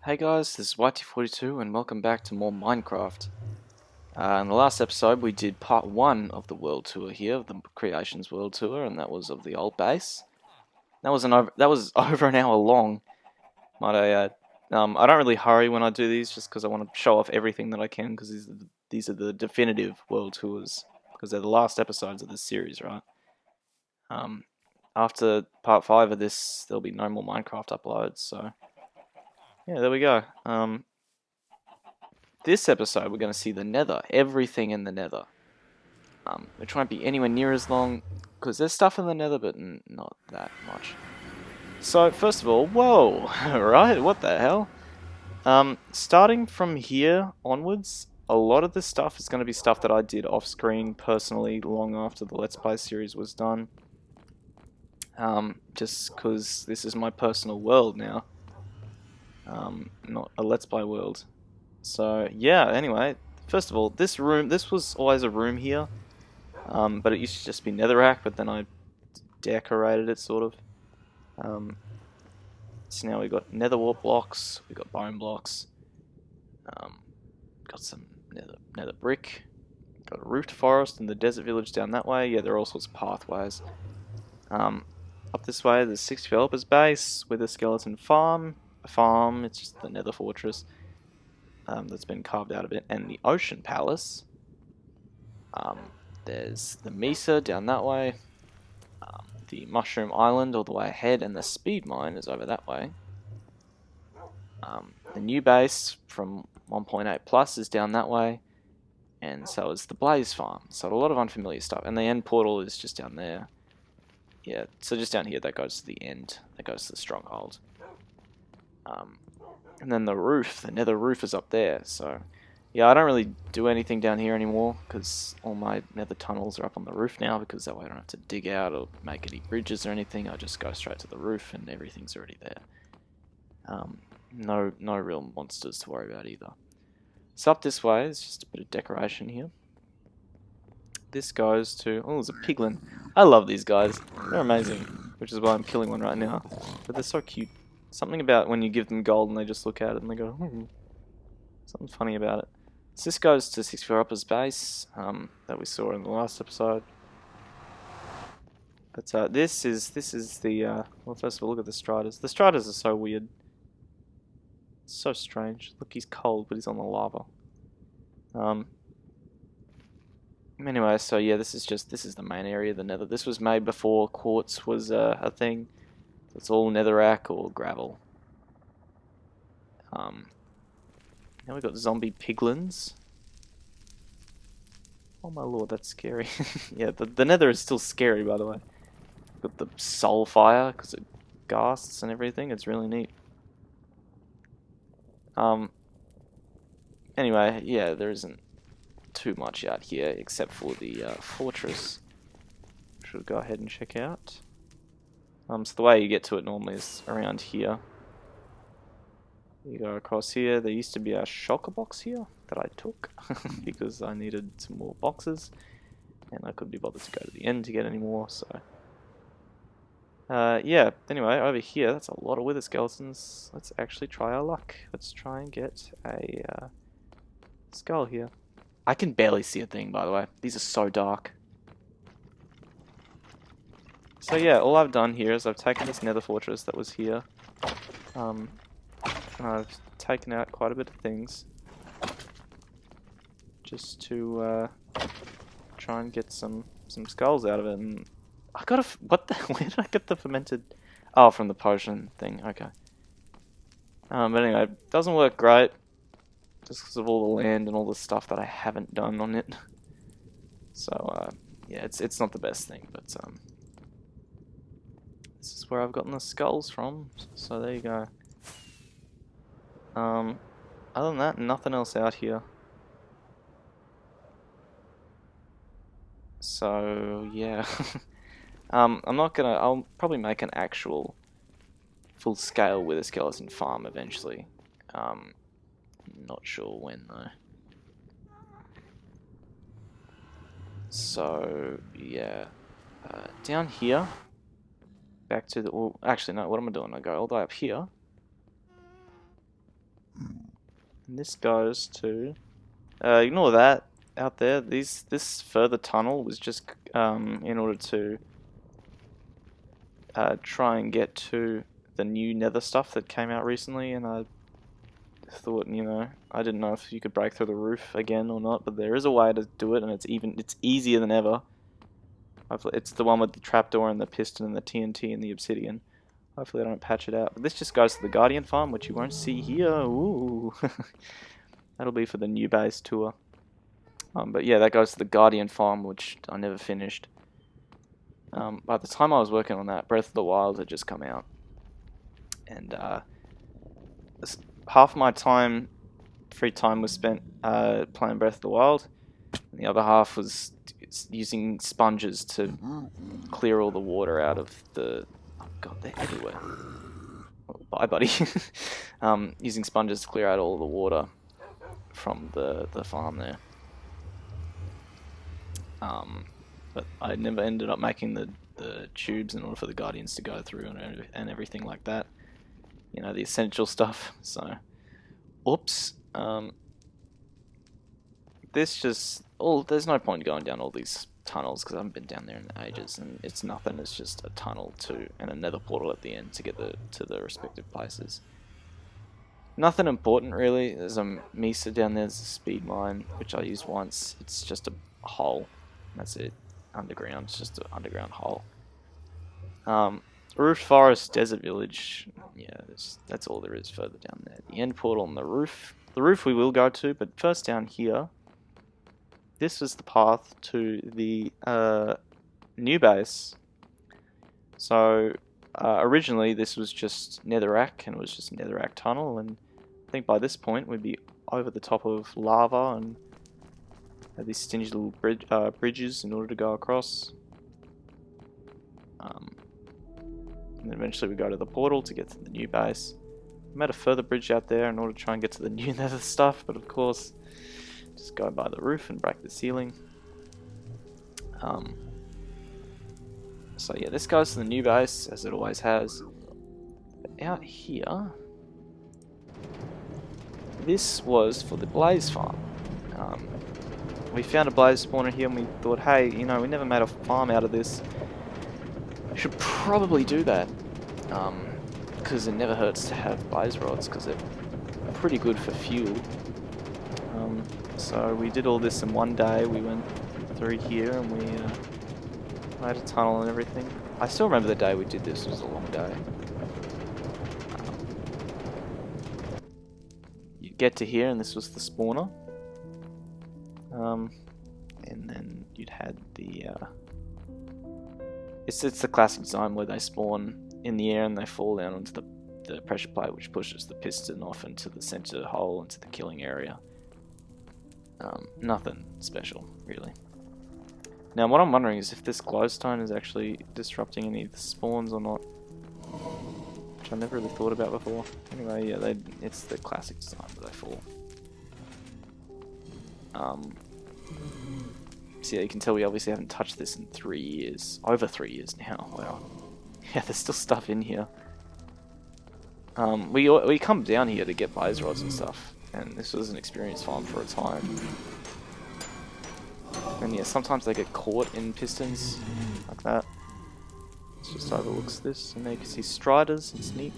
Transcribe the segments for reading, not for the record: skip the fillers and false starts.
Hey guys, this is YT42 and welcome back to more Minecraft. In the last episode we did part 1 of the world tour here, of the Creations world tour, and that was of the old base. That was over an hour long, might I add. I don't really hurry when I do these just because I want to show off everything that I can, because these are the definitive world tours, because they're the last episodes of this series, right? Um, After part 5 of this there'll be no more Minecraft uploads, so yeah, there we go. This episode, we're going to see the Nether, everything in the Nether. Which won't be anywhere near as long, because there's stuff in the Nether, but not that much. So, first of all, whoa, right, what the hell? Starting from here onwards, a lot of this stuff is going to be stuff that I did off-screen, personally, long after the Let's Play series was done. Just because this is my personal world now. Not a Let's Play world. So, yeah, anyway, first of all, this was always a room here, but it used to just be netherrack, but then I decorated it, sort of. So now we've got nether wart blocks, we've got bone blocks, got some nether brick, got a roofed forest and the desert village down that way. Yeah, there are all sorts of pathways. Up this way, there's 6 developers base with a skeleton farm. It's just the nether fortress. That's been carved out of it, and the Ocean Palace. There's the Mesa down that way, the Mushroom Island all the way ahead, and the Speed Mine is over that way. The new base from 1.8 plus is down that way, and so is the Blaze Farm. So a lot of unfamiliar stuff, and the end portal is just down there. Yeah, so just down here, that goes to the end, that goes to the stronghold. And then the roof, the nether roof is up there, so yeah, I don't really do anything down here anymore, because all my nether tunnels are up on the roof now, because that way I don't have to dig out or make any bridges or anything. I just go straight to the roof and everything's already there. No real monsters to worry about either. So up this way is just a bit of decoration here. This goes to, oh, there's a piglin. I love these guys, they're amazing, which is why I'm killing one right now, but they're so cute. Something about when you give them gold and they just look at it and they go, something funny about it. So this goes to 6-4-Upper's base, that we saw in the last episode. But this is the, well, first of all, look at the striders. The striders are so weird. So strange. Look, he's cold, but he's on the lava. Anyway, so yeah, this is the main area of the nether. This was made before quartz was a thing. It's all netherrack or gravel. Now we've got zombie piglins. Oh my lord, that's scary. Yeah, the nether is still scary, by the way. Got the soul fire, because it ghasts and everything. It's really neat. Anyway, yeah, there isn't too much out here, except for the fortress. Which we'll go ahead and check out. So the way you get to it normally is around here. You go across here. There used to be a shulker box here that I took because I needed some more boxes, and I couldn't be bothered to go to the end to get any more. So, yeah. Anyway, over here, that's a lot of wither skeletons. Let's actually try our luck. Let's try and get a skull here. I can barely see a thing, by the way. These are so dark. So yeah, all I've done here is I've taken this nether fortress that was here, and I've taken out quite a bit of things just to try and get some skulls out of it. And I got what the? Where did I get the fermented? Oh, from the potion thing. Okay. But anyway, it doesn't work great just because of all the land and all the stuff that I haven't done on it. So yeah, it's not the best thing, but this is where I've gotten the skulls from, so there you go. Other than that, nothing else out here. So, yeah. I'll probably make an actual full scale with a skeleton farm eventually. Not sure when though. So, yeah. Down here, back to the, well, actually no, what am I doing? I go all the way up here. And this goes to... ignore that out there. This further tunnel was just in order to try and get to the new Nether stuff that came out recently, and I thought, you know, I didn't know if you could break through the roof again or not, but there is a way to do it, and it's easier than ever. It's the one with the trapdoor and the piston and the TNT and the obsidian. Hopefully I don't patch it out. But this just goes to the Guardian farm, which you won't see here. Ooh. That'll be for the new base tour. But yeah, that goes to the Guardian farm, which I never finished. By the time I was working on that, Breath of the Wild had just come out. And half my free time was spent playing Breath of the Wild. And the other half was using sponges to clear all the water out of the... Oh god, they're everywhere. Oh, bye, buddy. Using sponges to clear out all the water from the farm there. But I never ended up making the tubes in order for the Guardians to go through and everything like that. You know, the essential stuff. So, oops. This just... there's no point going down all these tunnels because I haven't been down there in ages, and it's nothing. It's just a tunnel and a nether portal at the end to get to the respective places. Nothing important really. There's a Mesa down there. There's a speed mine which I used once. It's just a hole. That's it. Underground. It's just an underground hole. Roof Forest Desert Village. Yeah, that's all there is further down there. The end portal and the roof. The roof we will go to, but first down here. This was the path to the new base. So originally this was just Netherrack, and it was just Netherrack tunnel, and I think by this point we'd be over the top of lava and had these stingy little bridges in order to go across. And then eventually we go to the portal to get to the new base. I made a further bridge out there in order to try and get to the new Nether stuff, but of course just go by the roof and break the ceiling. So yeah, this goes to the new base, as it always has. But out here, this was for the blaze farm. We found a blaze spawner here and we thought, hey, you know, we never made a farm out of this. We should probably do that. Because it never hurts to have blaze rods, because they're pretty good for fuel. So we did all this in one day. We went through here and we made a tunnel and everything. I still remember the day we did this. It was a long day. You get to here and this was the spawner. And then you'd had the... It's the classic design where they spawn in the air and they fall down onto the pressure plate, which pushes the piston off into the center hole, into the killing area. Nothing special, really. Now, what I'm wondering is if this glowstone is actually disrupting any of the spawns or not. Which I never really thought about before. Anyway, yeah, it's the classic design where they fall. So yeah, you can tell we obviously haven't touched this in 3 years. Over 3 years now, wow. Yeah, there's still stuff in here. We come down here to get blaze rods and stuff. And this was an experience farm for a time. And yeah, sometimes they get caught in pistons, like that. It just overlooks this, and there you can see striders, it's neat.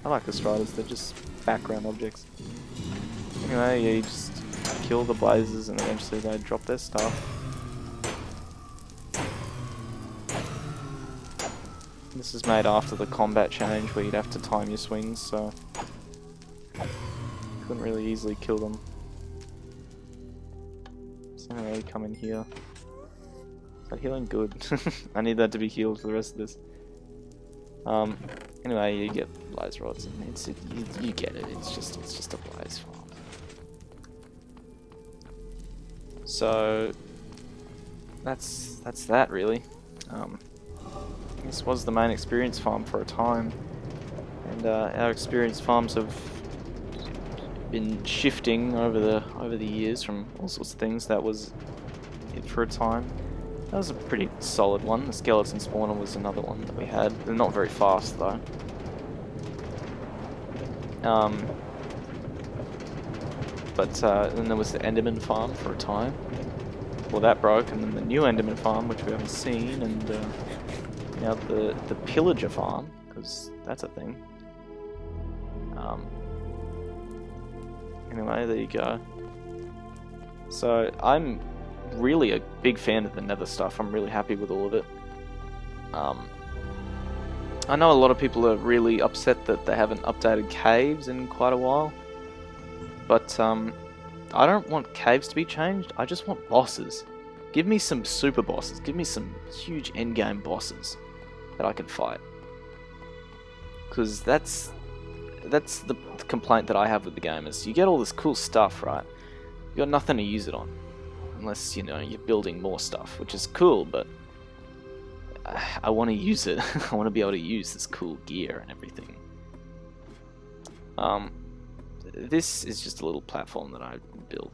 I like the striders, they're just background objects. Anyway, yeah, you just kill the blazes and eventually they drop their stuff. This is made after the combat change where you'd have to time your swings, so couldn't really easily kill them. So anyway, come in here. Is that healing? Good. I need that to be healed for the rest of this. Anyway, you get blaze rods, and you get it. It's just a blaze farm. So that's that really. This was the main experience farm for a time, and our experience farms have been shifting over the years from all sorts of things. That was it for a time. That was a pretty solid one. The skeleton spawner was another one that we had. They're not very fast though. But then there was the Enderman farm for a time. Well, that broke, and then the new Enderman farm, which we haven't seen, and now the Pillager farm, because that's a thing. Anyway, there you go. So I'm really a big fan of the Nether stuff. I'm really happy with all of it. I know a lot of people are really upset that they haven't updated caves in quite a while, but I don't want caves to be changed. I just want bosses. Give me some super bosses. Give me some huge endgame bosses that I can fight. Because that's the complaint that I have with the game, is you get all this cool stuff, right? You got nothing to use it on, unless, you know, you're building more stuff, which is cool, but I want to use it. I want to be able to use this cool gear and everything. This is just a little platform that I built,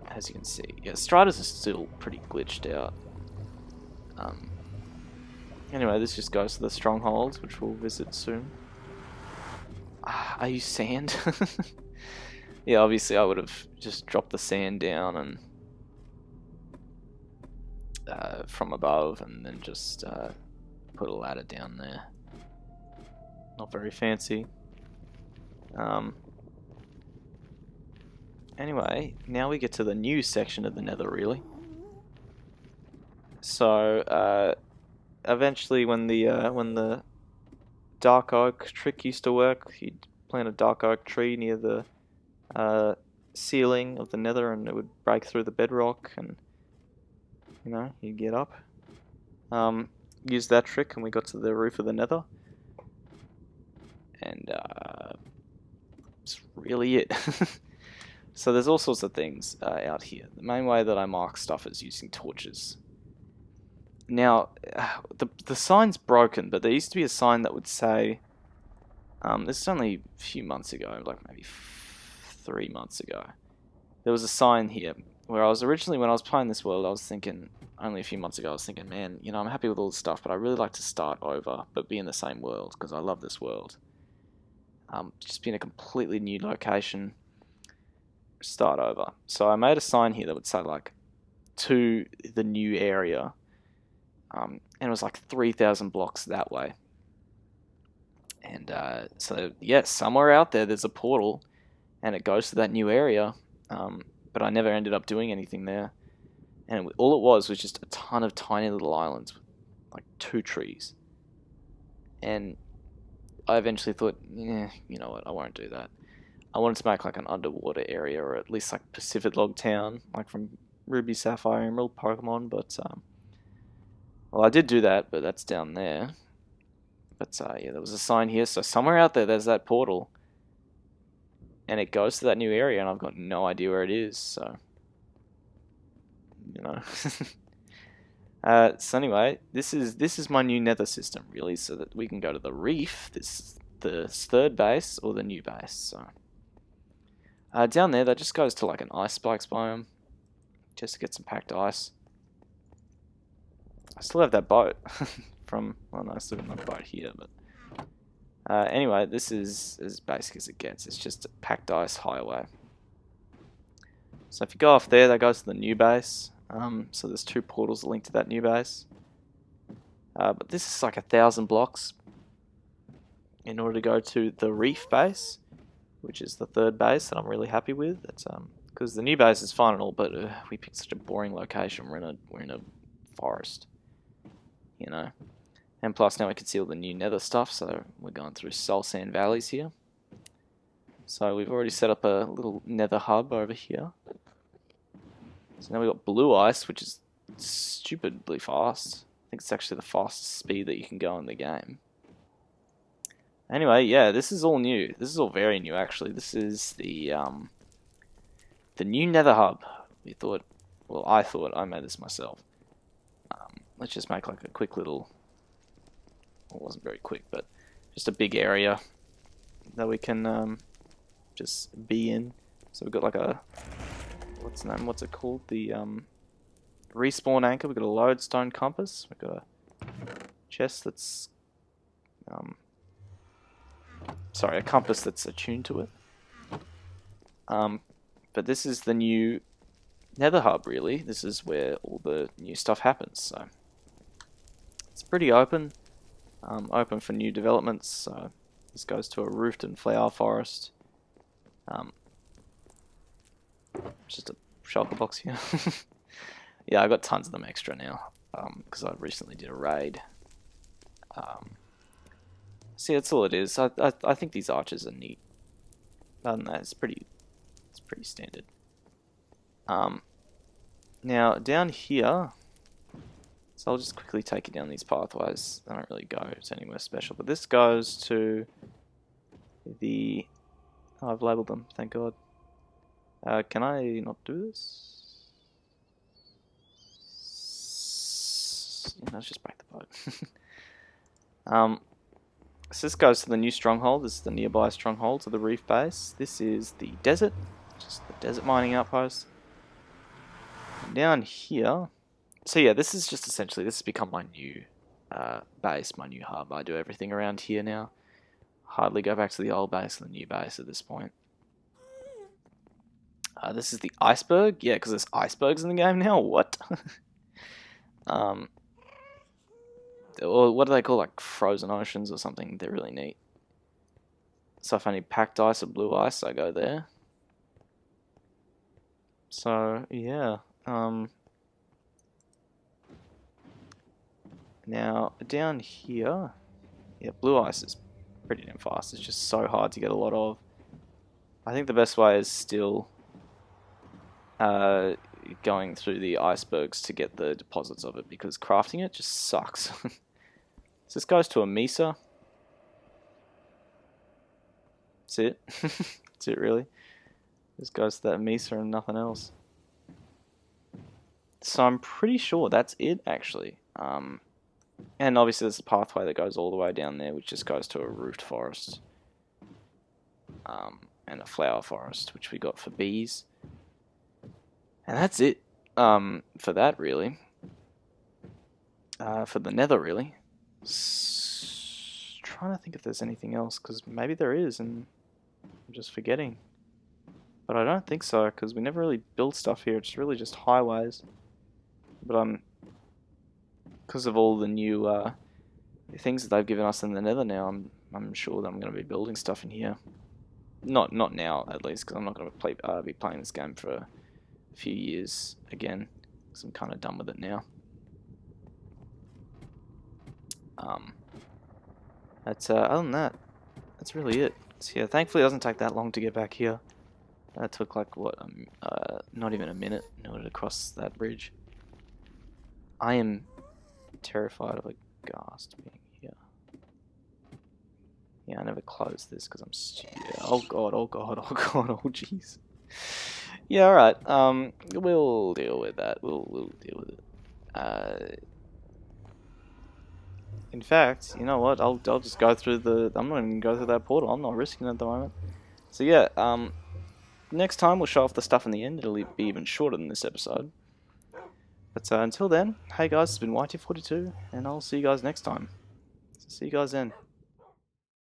as you can see. Yeah, striders are still pretty glitched out. Anyway, this just goes to the strongholds, which we'll visit soon. I use sand. Yeah, obviously I would have just dropped the sand down and from above, and then just put a ladder down there. Not very fancy. Anyway, now we get to the new section of the Nether, really. So eventually, when the dark oak trick used to work, he'd plant a dark oak tree near the ceiling of the Nether, and it would break through the bedrock, and you know, you'd get up. Used that trick, and we got to the roof of the Nether, and that's really it. So there's all sorts of things out here. The main way that I mark stuff is using torches. Now, the sign's broken, but there used to be a sign that would say, this is only a few months ago, like maybe 3 months ago. There was a sign here where I was originally, when I was playing this world, I was thinking, only a few months ago, I was thinking, man, you know, I'm happy with all this stuff, but I really like to start over, but be in the same world, because I love this world. Just be in a completely new location, start over. So I made a sign here that would say, like, to the new area, and it was like 3,000 blocks that way. And so, yes, somewhere out there's a portal, and it goes to that new area, but I never ended up doing anything there. And all it was just a ton of tiny little islands with like 2 trees. And I eventually thought, yeah, you know what, I won't do that. I wanted to make like an underwater area, or at least like Pacific Log Town, like from Ruby, Sapphire, Emerald Pokemon, but well, I did do that, but that's down there. But yeah, there was a sign here, so somewhere out there's that portal, and it goes to that new area, and I've got no idea where it is, so, you know. So anyway, this is my new Nether system, really, so that we can go to the reef. This is the third base, or the new base, so. Down there, that just goes to like an ice spikes biome, just to get some packed ice. I still have that boat from, well, no, I still have my boat here, but anyway, this is as basic as it gets. It's just a packed ice highway. So if you go off there, that goes to the new base. So there's 2 portals linked to that new base. But this is like 1,000 blocks in order to go to the reef base, which is the third base that I'm really happy with. It's because the new base is fine and all, but we picked such a boring location. We're in a forest, you know. And plus now we can see all the new Nether stuff, so we're going through soul sand valleys here. So we've already set up a little Nether hub over here. So now we've got blue ice, which is stupidly fast. I think it's actually the fastest speed that you can go in the game. Anyway, yeah, this is all new. This is all very new, actually. This is the new Nether hub. We thought, well, I thought, I made this myself. Let's just make like a quick little, well, it wasn't very quick, but just a big area that we can just be in. So we've got like a, what's it called? The respawn anchor. We've got a lodestone compass. We've got a chest that's, sorry, a compass that's attuned to it. But this is the new Nether hub, really. This is where all the new stuff happens. So it's pretty open, open for new developments. So this goes to a roofed and flower forest. Just a shulker box here. Yeah, I got tons of them extra now because I recently did a raid. See, that's all it is. I think these arches are neat. Other than that, it's pretty standard. Now down here, so I'll just quickly take you down these pathways. They don't really go to anywhere special, but this goes to the. Oh, I've labelled them. Thank God. Can I not do this? Let's just break the boat. So this goes to the new stronghold. This is the nearby stronghold to the reef base. This is the desert, just the desert mining outpost. And down here, so yeah, this is just essentially, this has become my new base, my new hub. I do everything around here now. Hardly go back to the old base and the new base at this point. This is the iceberg. Yeah, because there's icebergs in the game now. What? Or what do they call, like frozen oceans or something? They're really neat. So if I need packed ice or blue ice, I go there. So yeah. Now down here, yeah, blue ice is pretty damn fast. It's just so hard to get a lot of. I think the best way is still going through the icebergs to get the deposits of it, because crafting it just sucks. So this goes to a Mesa. That's it. That's it, really. This goes to that Mesa and nothing else. So I'm pretty sure that's it, actually. And obviously there's a pathway that goes all the way down there, which just goes to a roofed forest. And a flower forest, which we got for bees. And that's it for that, really. For the Nether, really. Trying to think if there's anything else, because maybe there is, and I'm just forgetting. But I don't think so, because we never really build stuff here. It's really just highways. But because of all the new things that they've given us in the Nether now, I'm sure that I'm going to be building stuff in here. Not now, at least, because I'm not going to be playing this game for a few years again, because I'm kind of done with it now. Other than that, that's really it. So yeah, thankfully it doesn't take that long to get back here. That took like what, not even a minute in order to cross that bridge. I am terrified of a ghast being here. Yeah, I never closed this because I'm stupid. Oh god, oh god, oh god, oh jeez. Yeah, alright, we'll deal with that. We'll deal with it. In fact, you know what? I'll just go through the. I'm not even gonna go through that portal. I'm not risking it at the moment. So yeah, next time we'll show off the stuff in the end. It'll be even shorter than this episode. But until then, hey guys, it's been YT42, and I'll see you guys next time. So see you guys then.